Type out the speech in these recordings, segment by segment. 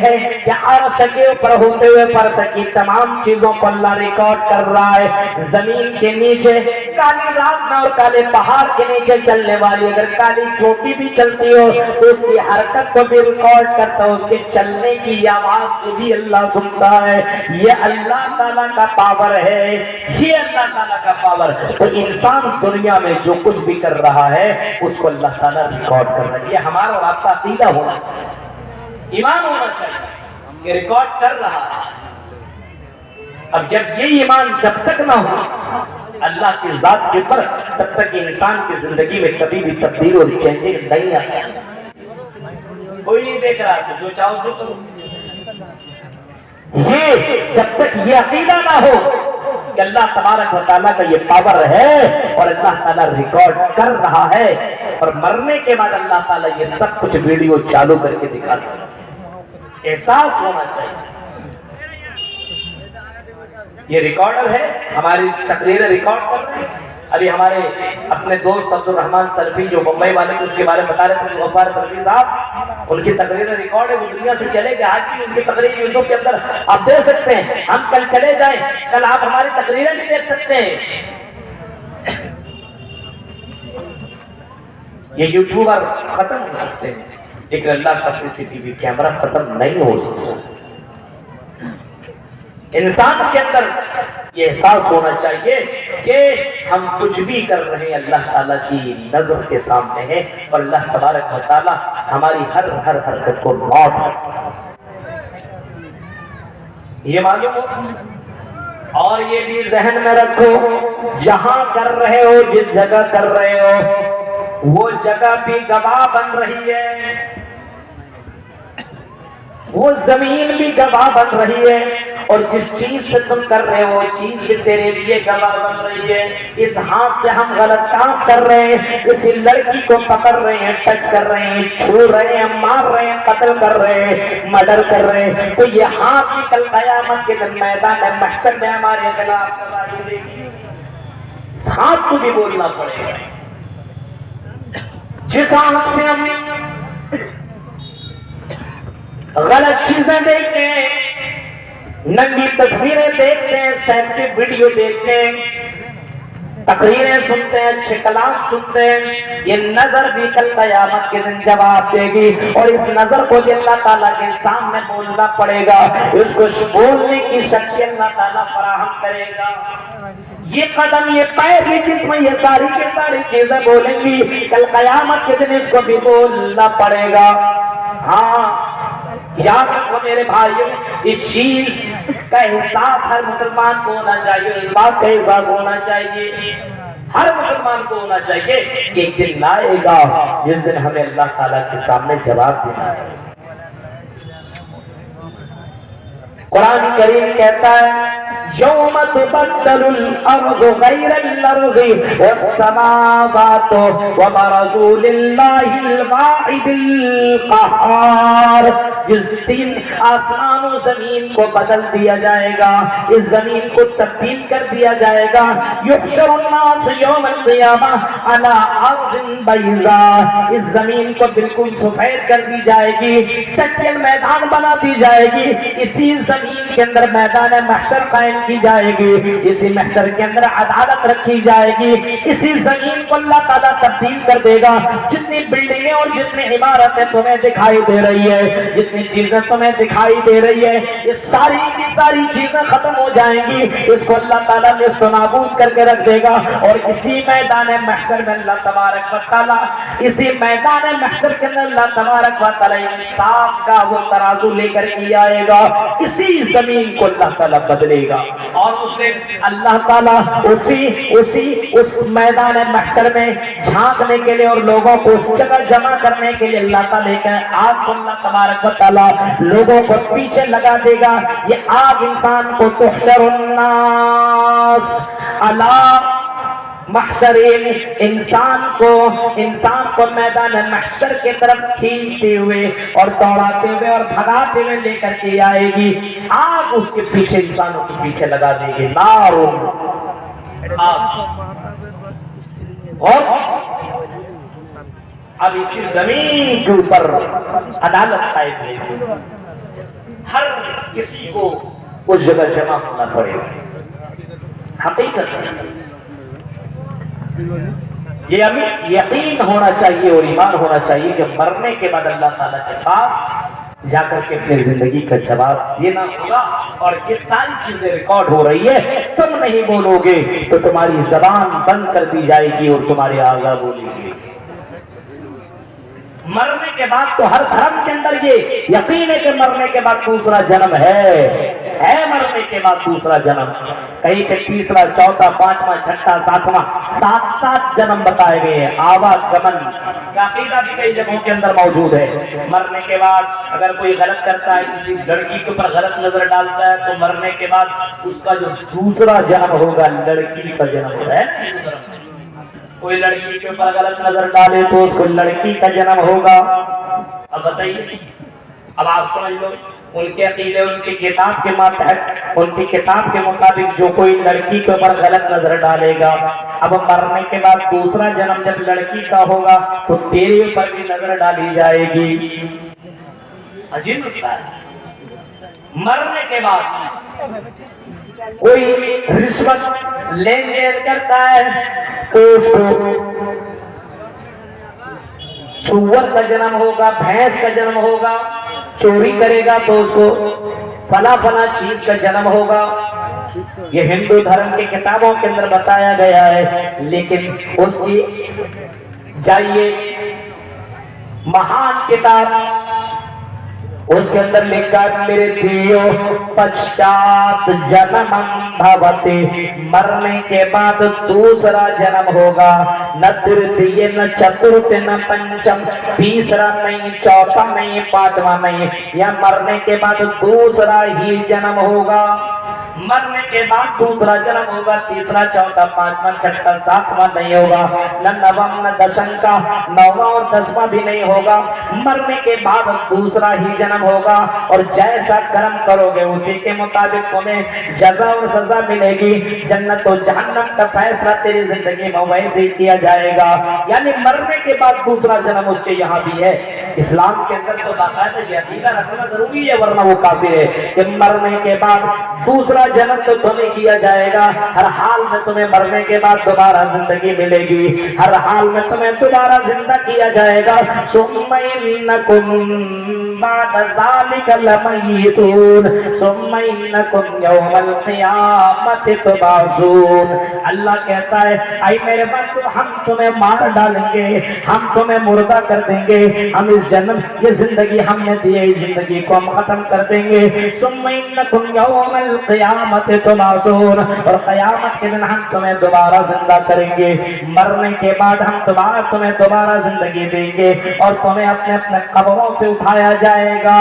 ہے کہ عرش کے اوپر ہوتے ہوئے فرش کی تمام چیزوں کو اللہ ریکارڈ کر رہا ہے. زمین کے نیچے کالی رات میں اور کالے پہاڑ کے نیچے چلنے والی اگر کالی چوٹی بھی چلتی ہو تو اس کی حرکت کو بھی ریکارڈ کرتا ہے, اس کے چلنے کی آواز کو بھی اللہ سنتا ہے. یہ اللہ تعالیٰ کا پاور ہے, یہ اللہ تعالیٰ کا پاور. تو انسان دنیا میں جو کچھ بھی کر رہا ہے اس کو اللہ تعالیٰ ریکارڈ کر رہا ہے. یہ ہمارا اور آپ کا عقیدہ ہونا چاہیے, ایمان ہونا چاہیے کہ ریکارڈ کر رہا ہے. اب جب یہ ایمان جب تک نہ ہو اللہ کی ذات کے اوپر, تب تک انسان کی زندگی میں کبھی بھی تبدیل اور چینجنگ نہیں آ سکتی. کوئی نہیں دیکھ رہا کہ جو چاہو سو کرو. یہ جب تک یہ عقیدہ نہ ہو کہ اللہ تبارک و تعالیٰ کا یہ پاور ہے اور اللہ تعالیٰ ریکارڈ کر رہا ہے, اور مرنے کے بعد اللہ تعالیٰ یہ سب کچھ ویڈیو چالو کر کے دکھاتا ہے, احساس ہونا چاہیے. یہ ریکارڈر ہے, ہماری تقریریں ریکارڈ کر رہے ہیں. ابھی ہمارے اپنے دوست عبد الرحمان سلفی جو بمبئی والے اس کے بارے میں بتا رہے تھے, غفار سلفی صاحب, ان کی تقریریں ریکارڈ ہے, وہ دنیا سے چلے گئے. آج بھی ان کی تقریر یوٹیوب کے اندر آپ دیکھ سکتے ہیں. ہم کل چلے جائیں, کل آپ ہماری تقریریں بھی دیکھ سکتے ہیں. یہ یوٹیوبر ختم ہو سکتے ہیں لیکن اللہ کا CCTV کیمرہ ختم نہیں ہو سکتا. انسان کے اندر یہ احساس ہونا چاہیے کہ ہم کچھ بھی کر رہے ہیں اللہ تعالیٰ کی نظر کے سامنے ہے, اور اللہ تبارک و تعالیٰ ہماری ہر حرکت کو نوٹ کرتا ہے. یہ معلوم ہو اور یہ بھی ذہن میں رکھو, جہاں کر رہے ہو, جس جگہ کر رہے ہو, وہ جگہ بھی گواہ بن رہی ہے, وہ زمین بھی گواہ بن رہی ہے, اور جس چیز سے تم کر رہے ہو وہ چیز بھی تیرے لیے گواہ بن رہی ہے. اس ہاتھ سے ہم غلط کام کر رہے ہیں, اسی لڑکی کو پکڑ رہے ہیں, ٹچ کر رہے ہیں, چھو رہے ہیں, مار رہے ہیں, قتل کر رہے ہیں, مرڈر کر رہے ہیں, تو یہ ہاتھ بھی کل قیامت کے دن میدان محشر میں ہمارے خلاف گواہی دے گی. اس ہاتھ کو بھی بولنا پڑے گا. جس ہاتھ سے ہم غلط چیزیں دیکھتے ہیں, ننگی تصویریں دیکھتے ہیں, سیکسی ویڈیو دیکھتے ہیں, تقریریں سنتے ہیں, اچھے کلام سنتے ہیں, یہ نظر بھی کل قیامت کے دن جواب دے گی, اور اس نظر کو بھی اللہ تعالیٰ کے سامنے بولنا پڑے گا. اس کو بولنے کی شکل اللہ تعالیٰ فراہم کرے گا. یہ قدم, یہ پیر, یہ جس میں یہ ساری کی ساری چیزیں بولیں گی, کل قیامت کے دن اس کو بھی بولنا پڑے گا. ہاں یاد رکھو میرے بھائیوں, اس چیز کا احساس ہر مسلمان کو ہونا چاہیے, اس بات کا احساس ہونا چاہیے, ہر مسلمان کو ہونا چاہیے کہ ایک دن آئے گا جس دن ہمیں اللہ تعالیٰ کے سامنے جواب دینا ہے. قرآن کریم کہتا ہے یوم تبدل الارض غیر الارض والسماوات وبرزوا للہ الواحد القہار. جس دن آسمان و زمین کو بدل دیا جائے گا, اس زمین کو تبدیل کر دیا جائے گا. یحشر الناس یوم القیامہ علی ارض بیضاء, اس زمین کو بالکل سفید کر دی جائے گی, چٹیل میدان بنا دی جائے گی. اسی زمین کے اندر میدان محشر قائم کی جائے گی, اسی محشر کے اندر عدالت رکھی جائے گی. اسی زمین کو اللہ تعالیٰ تبدیل کر دے گا. جتنی بلڈنگیں اور جتنی عمارتیں تمہیں دکھائی دے رہی ہے, جتنی چیزیں تمہیں دکھائی دے رہی ہے, یہ ساری کی ساری چیزیں ختم ہو جائیں گی. اس کو اللہ تعالیٰ نے اس کو نابود کر کے رکھ دے گا, اور اسی میدان محشر میں اللہ تبارک و تعالیٰ, اسی میدان محشر کے اندر اللہ تبارک و تعالیٰ انصاف کا وہ ترازو لے کر کے آئے گا. اسی زمین کو اللہ تعالیٰ بدلے گا, اور اس نے اللہ تعالیٰ اس میدان محشر میں جھانکنے کے لیے اور لوگوں کو اس جگہ جمع کرنے کے لیے اللہ تعالیٰ کہ آگ کو اللہ تبارک و تعالیٰ لوگوں کو پیچھے لگا دے گا. یہ آگ انسان کو تحشر الناس علی محشرین, انسان کو میدان محشر کے طرف کھینچتے ہوئے اور دوڑاتے ہوئے اور بھگاتے ہوئے لے کر کے آئے گی. آگ اس کے پیچھے, انسانوں کے پیچھے لگا دے گی. نار آگ. اور اب اسی زمین کے اوپر عدالت قائم ہوگی. ہر کسی کو اس جگہ جمع ہونا پڑے گا. حقیقت یہ ہمیں یقین ہونا چاہیے اور ایمان ہونا چاہیے کہ مرنے کے بعد اللہ تعالیٰ کے پاس جا کر کے اپنی زندگی کا جواب دینا ہوگا. اور یہ ساری چیزیں ریکارڈ ہو رہی ہے, تم نہیں بولو گے تو تمہاری زبان بند کر دی جائے گی اور تمہارے اعضاء بولیں گے. مرنے کے بعد تو ہر دھرم کے اندر یہ یقین ہے کہ مرنے کے بعد دوسرا جنم ہے مرنے کے بعد دوسرا جنم. کہیں پہ تیسرا, چوتھا, پانچواں, چھٹا, ساتواں, 7 جنم بتائے گئے ہیں. آواگمن کا عقیدہ بھی کئی جگہوں کے اندر موجود ہے. مرنے کے بعد اگر کوئی غلط کرتا ہے, کسی لڑکی کے اوپر غلط نظر ڈالتا ہے, تو مرنے کے بعد اس کا جو دوسرا جنم ہوگا لڑکی کا جنم ہے. کوئی لڑکی کے اوپر غلط نظر ڈالے تو اس کو لڑکی کا جنم ہوگا. اب بتائیے, اب آپ سمجھ لو ان کے عقیدے, ان کی کتاب کے ماتحت, ان کی کتاب کے مطابق جو کوئی لڑکی کے اوپر غلط نظر ڈالے گا, اب مرنے کے بعد دوسرا جنم جب لڑکی کا ہوگا تو تیرے اوپر بھی نظر ڈالی جائے گی. عجیب مسئلہ ہے. مرنے کے بعد کوئی رشوت لین دین کرتا ہے تو اس کو سور کا جنم ہوگا, بھینس کا جنم ہوگا. چوری کرے گا تو اس کو فلاں چیز کا جنم ہوگا. یہ ہندو دھرم کی کتابوں کے اندر بتایا گیا ہے. لیکن اس کی جائیے مہان کتاب, اس کے اندر لکھا میرے دیو پچھات جنمم بھوتے, مرنے کے بعد دوسرا جنم ہوگا. نہ ترتیہ نہ چترت نہ پنچم, تیسرا نہیں, چوتھا نہیں, پانچواں نہیں, یا مرنے کے بعد دوسرا ہی جنم ہوگا. مرنے کے بعد دوسرا جنم ہوگا, تیسرا, چوتھا, پانچواں, چھٹا, ساتواں نہیں ہوگا. نہ نوم نہ دشم کا, نواں اور 10واں بھی نہیں ہوگا. مرنے کے بعد دوسرا ہی جنم ہوگا. اور جیسا کرم کرو گے اسی کے مطابق تمہیں جزا اور سزا ملے گی. جنت و جہنم کا فیصلہ تیری زندگی میں ویسے ہی کیا جائے گا. یعنی مرنے کے بعد دوسرا جنم اس کے یہاں بھی ہے. اسلام کے اندر تو باقاعدہ یہ عقیدہ رکھنا ضروری ہے, ورنہ وہ کافر ہے کہ مرنے کے بعد دوسرا جنم تو تمہیں کیا جائے گا. ہر حال میں تمہیں مرنے کے بعد دوبارہ زندگی ملے گی. ہر حال میں تمہیں دوبارہ زندہ کیا جائے گا. ثم انکم بعد ذلک لمیتون ثم انکم یوم القیامت تبعثون. اللہ کہتا ہے اے میرے بندو, ہم تمہیں مار ڈالیں گے, ہم تمہیں مردہ کر دیں گے, ہم اس جنم یہ زندگی ہم نے دی ہے, اس زندگی کو ہم ختم کر دیں گے. ثم انکم یوم القیامت تبعثون, اور قیامت کے دن ہم تمہیں دوبارہ زندہ کریں گے. مرنے کے بعد ہم تمہیں دوبارہ زندگی دیں گے اور تمہیں اپنے اپنے قبروں سے اٹھایا جائے گا.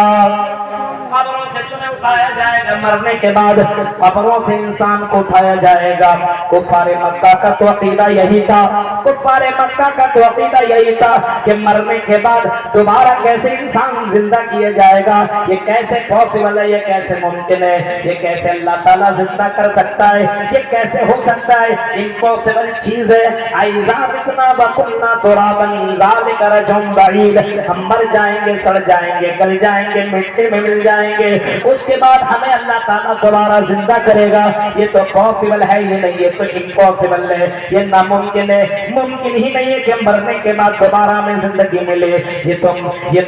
قبروں سے تمہیں اٹھایا جائے گا. مرنے کے بعد قبروں سے انسان کو اٹھایا جائے گا. کفار مکہ کا تو عقیدہ یہی تھا, کفار مکہ کا تو عقیدہ یہی تھا کہ مرنے کے بعد دوبارہ کیسے انسان زندہ کیا جائے گا, یہ کیسے پاسبل ہے, یہ کیسے ممکن ہے, یہ کیسے اللہ تعالیٰ زندہ کر سکتا ہے, یہ کیسے ہو سکتا ہے, امپاسبل چیز ہے. اِذَا مِتْنَا وَكُنَّا تُرَابًا ذَلِكَ رَجْعٌ بَعِيدٌ, ہم مر جائیں گے, سڑ جائیں گے, گل جائیں گے, مٹی میں مل جائیں گے, اس کے بعد ہمیں اللہ تعالیٰ دوبارہ زندہ کرے گا. یہ تو پاسبل ہے ہی نہیں, یہ تو امپاسبل ہے, یہ ناممکن ہے. ممکن ہی نہیں ہے کہ مرنے کے بعد دوبارہ ہمیں زندگی ملے. یہ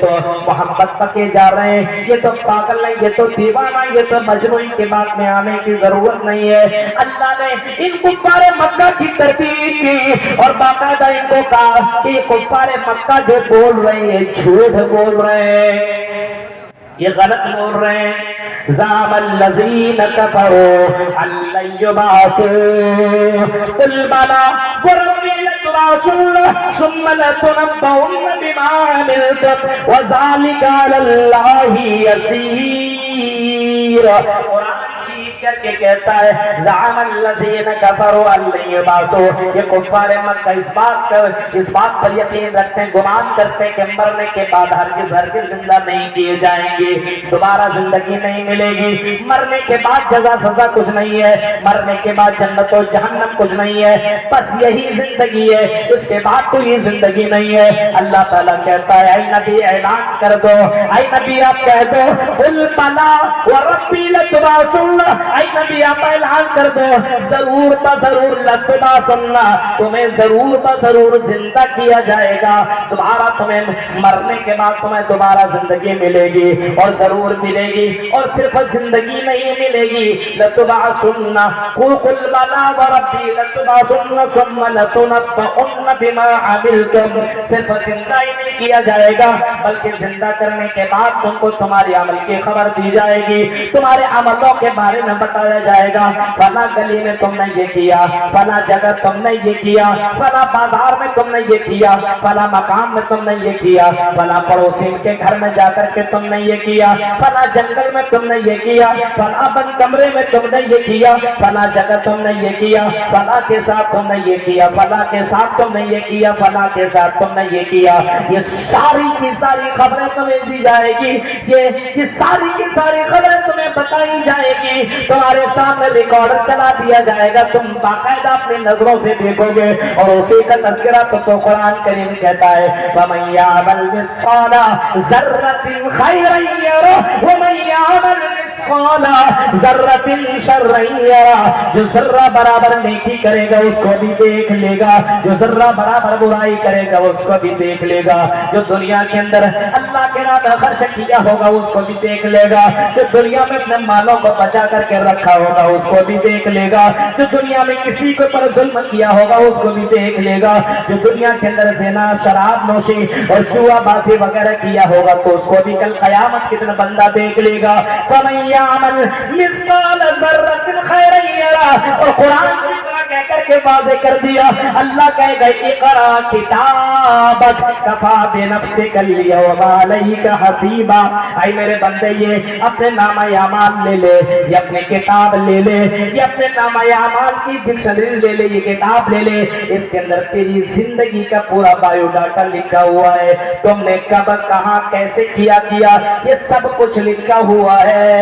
تو محبت پکے جا رہے ہیں, یہ تو پاگل نہیں, یہ تو دیوانہ, یہ تو مجنون کی بات میں آنے کی ضرورت نہیں ہے. اللہ نے ان کفار مکہ کی ترتیب کی اور باقاعدہ ان کو کہا کہ کفار مکہ جو بول رہے ہیں جھوٹ بول رہے ہیں, یہ غلط بول رہے ہیں. زعم الذین کفروا ان لن یبعثوا قل بلی وربی لتبعثن ثم لتنبؤن بما عملتم وذلک علی اللہ یسیر. کر کے کہتا ہے زعم الذین کفروا ان لن یبعثوا، یہ کفار مکہ اس بات پر یقین رکھتے ہیں، گمان کرتے ہیں کہ مرنے کے بعد ہرگز زندہ نہیں کیے جائیں گے، دوبارہ زندگی نہیں ملے گی، مرنے کے بعد جزا سزا کچھ نہیں ہے، مرنے کے بعد جنت و جہنم کچھ نہیں ہے، بس یہی زندگی ہے، اس کے بعد تو یہ زندگی نہیں ہے۔ اللہ تعالیٰ کہتا ہے اے نبی اعلان کر دو، اے نبی آپ کہہ دو قل بلا وربی لتبعثن، اے نبی آپ اعلان کر دو ضرور بضرور لتبعثن، تمہیں ضرور بضرور زندہ کیا جائے گا، دوبارہ تمہیں مرنے کے بعد تمہیں دوبارہ زندگی ملے گی اور ضرور ملے گی، اور صرف زندگی نہیں ملے گی، لتبعثن قل بلا وربی لتبعثن ثم لتنبؤن بما عملتم، صرف زندہ ہی نہیں کیا جائے گا بلکہ زندہ کرنے کے بعد تم کو تمہاری عمل کی خبر دی جائے گی، تمہارے عملوں کے بارے میں بتایا جائے گا، فلاں گلی میں تم نے یہ کیا، فلاں جگہ تم نے یہ کیا، فلاں بازار میں تم نے یہ کیا، فلاں مقام میں تم نے یہ کیا، فلاں پڑوسی کے گھر میں جا کر کے تم نے یہ کیا، فلاں جنگل میں تم نے یہ کیا، فلاں بند کمرے میں تم نے یہ کیا، فلاں جگہ تم نے یہ کیا، فلاں کے ساتھ تم نے یہ کیا، فلاں کے ساتھ تم نے یہ کیا، فلاں کے ساتھ تم نے یہ کیا، یہ ساری کی ساری خبریں تمہیں دی جائے گی، یہ ساری کی ساری خبریں تمہیں بتائی جائے گی، تمہارے سامنے ریکارڈر چلا دیا جائے گا، تم باقاعدہ اپنی نظروں سے دیکھو گے، اور اسی کا تذکرہ تو قرآن کریم کہتا ہے وَمَن يَعْمَلْ مِثْقَالَ ذَرَّةٍ خَيْرًا يَرَهُ وَمَن يَعْمَلْ مِثْقَالَ ذَرَّةٍ شَرًّا يَرَهُ، جو ذرہ برابر نیکی کرے گا اس کو بھی دیکھ لے گا، جو ذرہ برابر برائی کرے گا اس کو بھی دیکھ لے گا، جو دنیا کے اندر اللہ کے راہ میں خرچ کیا ہوگا اس کو بھی دیکھ لے گا، جو دنیا میں اپنے مالوں کو بچا کر کے رکھا ہوگا اس کو بھی دیکھ لے گا، جو دنیا میں کسی کو پر ظلم کیا ہوگا اس کو بھی دیکھ لے گا، جو دنیا کے اندر زنا شراب نوشی اور جوا بازی وغیرہ کیا ہوگا تو اس کو بھی کل قیامت کے دن بندہ دیکھ لے گا۔ فَمَن يَعْمَلْ مِثْقَالَ ذَرَّةٍ خَيْرًا يَرَهُ، اور قرآن کی طرح کہہ کر کے واضح کر دیا، اللہ کہے گا اقرا کتابک کفا بنفسک اليوم علیک حسیبا، اے میرے بندے یہ اپنے نامہ اعمال لے لے، یہ اپنی کتاب لے لے، یہ اپنے نامہ اعمال کی ڈکشنری لے لے، یہ کتاب لے لے، اس کے اندر تیری زندگی کا پورا بایو ڈاٹا لکھا ہوا ہے، تم نے کب کہاں کیسے کیا یہ سب کچھ لکھا ہوا ہے،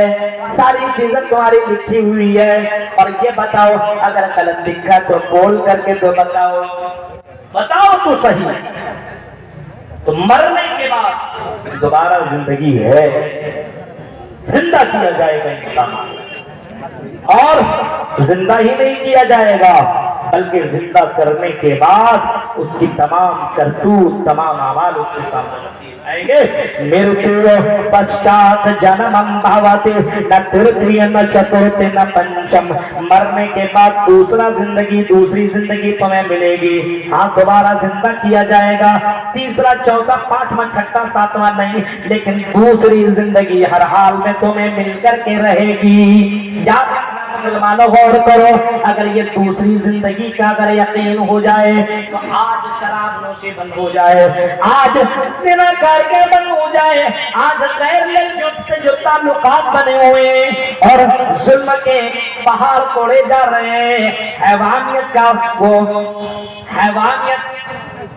ساری چیزیں تمہاری لکھی ہوئی ہے، اور یہ بتاؤ اگر غلط لکھا تو بول کر کے تو بتاؤ تو صحیح، تو مرنے کے بعد دوبارہ زندگی ہے، زندہ کیا جائے گا انسان، اور زندہ ہی نہیں کیا جائے گا بلکہ زندہ کرنے کے بعد اس کی تمام کرتوت تمام اعمال اس کے سامنے آئیں گے۔ مرتیو پشچات جنمم بھاوتے نہ ترتیہ نہ چتورتے نہ پنچم، مرنے کے بعد دوسری زندگی تمہیں ملے گی، ہاں دوبارہ زندہ کیا جائے گا، تیسرا چوتھا پانچواں چھٹا ساتواں نہیں، لیکن دوسری زندگی ہر حال میں تمہیں مل کر کے رہے گی۔ یاد مسلمانوں غور کرو، اگر یہ دوسری زندگی کا اگر یقین ہو جائے تو آج شراب نوشی بند ہو جائے، آج زنا کر کے بند ہو جائے، آج غیر ملکیوں سے جو تعلقات بنے ہوئے اور ظلم کے پہاڑ توڑے جا رہے ہیں، حیوانیت کا وہ حیوانیت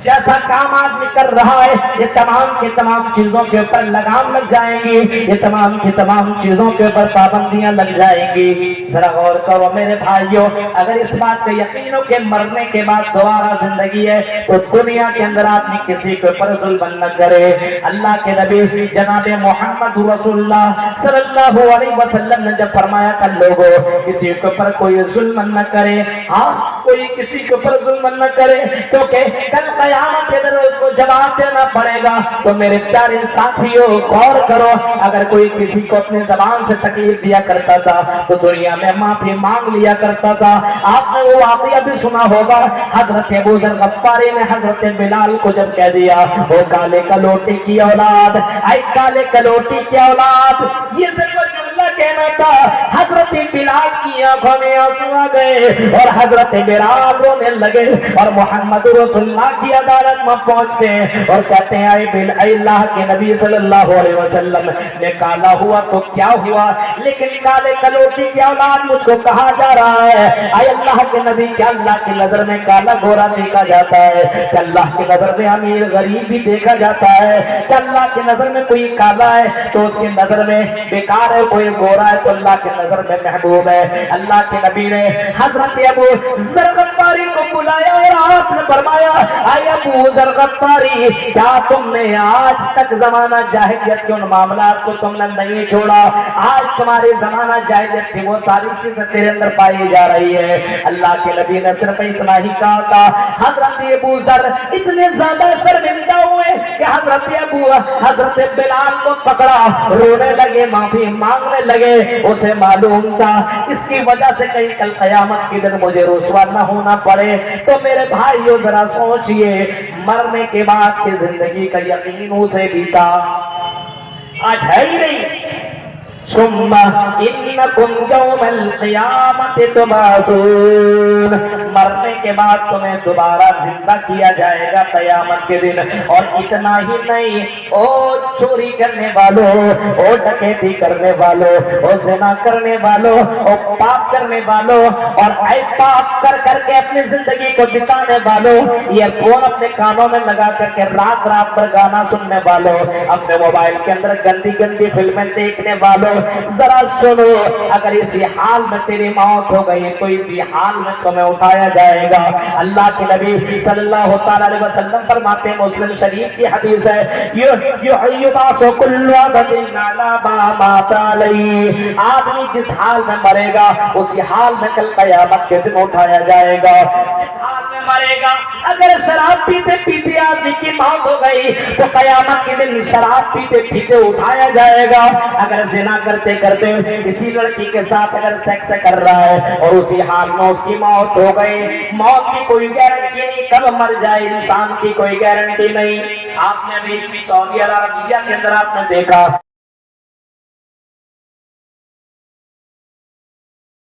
جیسا کام آدمی کر رہا ہے، یہ تمام کی تمام چیزوں کے اوپر لگام لگ جائیں گی، یہ تمام کی تمام چیزوں کے اوپر پابندیاں لگ جائیں گی۔ ذرا غور کرو میرے بھائیوں، اگر اس بات پہ یقین ہو کہ مرنے کے بعد دوبارہ زندگی ہے تو دنیا کے اندر آدمی کسی کے اوپر ظلم نہ کرے۔ اللہ کے نبی جناب محمد رسول اللہ صلی اللہ علیہ وسلم نے جب فرمایا کہ لوگوں کسی کے اوپر کوئی ظلم نہ کرے، ہاں کوئی کسی کے اوپر ظلم نہ کرے، کیونکہ کل قیامت کے دن اس کو جواب دینا پڑے گا۔ تو میرے پیارے ساتھیوں غور کرو، اگر کوئی کسی کو اپنی زبان سے تکلیف دیا کرتا تھا تو دنیا میں معافی مانگ لیا کرتا تھا۔ آپ نے وہ واقعہ بھی سنا ہوگا، حضرت ابو ذر غفاری نے حضرت بلال کو جب کہہ دیا وہ کالے کلوٹی کی اولاد، اے کالے کلوٹی کی اولاد، یہ صرف جملہ کہنا تھا، حضرت بلال کی آنکھوں میں آنسو آ گئے اور حضرت فرار رونے لگے اور محمد رسول اللہ کی عدالت میں پہنچتے ہیں اور کہتے ہیں اے اللہ کے نبی صلی اللہ علیہ وسلم نے کالا ہوا تو کیا ہوا، لیکن کالے کلوٹی کی اولاد مجھ کو کہا جا رہا ہے اے اللہ کے نبی، کیا اللہ کی نظر میں کالا گورا دیکھا جاتا ہے؟ کیا اللہ کی نظر میں امیر غریب بھی دیکھا جاتا ہے؟ کیا اللہ کی نظر میں کوئی کالا ہے تو اس کی نظر میں بیکار ہے، کوئی گورا ہے تو اللہ کی نظر میں محبوب ہے؟ اللہ کے نبی نے حضرت ابو ذر غفاری کو بلایا اور آپ نے فرمایا اے ابو ذر غفاری، کیا تم نے آج تک زمانہ جاہلیت کے ان معاملات کو تم نے نہیں چھوڑا؟ آج تمہارے زمانہ جاہلیت کی وہ ساری چیزیں تیرے اندر پائی جا رہی ہے۔ اللہ کے نبی نے صرف اتنا ہی کہا تھا۔ حضرت ابو ذر اتنے زیادہ شرمندہ ہوئے کہ حضرت بلال کو پکڑا، رونے لگے، معافی مانگنے لگے۔ اسے معلوم تھا اس کی وجہ سے کہیں کل قیامت کے دن مجھے رسوا نہ ہونا پڑے۔ تو میرے بھائیو ذرا سوچئے، مرنے کے بعد کی زندگی کا یقین اسے بھی تھا، آج ہے ہی نہیں۔ ثم انکم یوم القیامت تبعثون، مرنے کے بعد تمہیں دوبارہ زندہ کیا جائے گا قیامت کے دن۔ اور اتنا ہی نہیں، او چوری کرنے والوں، او ڈکیتی کرنے والوں، او زنا کرنے والوں، او پاپ کرنے والوں، اور اے پاپ کر کر کے اپنی زندگی کو بتانے والوں، یہ فون اپنے کانوں میں لگا کر کے رات رات پر گانا سننے والوں، اپنے موبائل کے اندر گندی گندی فلمیں دیکھنے والوں، ذرا سنو، اگر اسی حال میں تیری موت ہو گئی تو اسی حال میں تمہیں اٹھایا جائے گا۔ اللہ کے نبی صلی اللہ تعالی علیہ وسلم فرماتے ہیں، مسلم شریف کی حدیث ہے، یبعث کل عبد علی ما مات علیہ، آدمی جس حال میں مرے گا اسی حال میں کل قیامت کے دن اٹھایا جائے گا۔ جس حال میں مرے گا، اگر شراب پیتے پیتے آدمی کی موت ہو گئی تو قیامت کے دن شراب پیتے پیتے اٹھایا جائے گا۔ اگر زنا کرتے کرتے کسی لڑکی کے ساتھ اگر سیکس کر رہا ہے اور اسی حال میں اس کی موت ہو گئی، موت کی کوئی گارنٹی نہیں، کب مر جائے انسان کی کوئی گارنٹی نہیں۔ آپ نے ابھی سعودی عربیہ کے اندر آپ نے دیکھا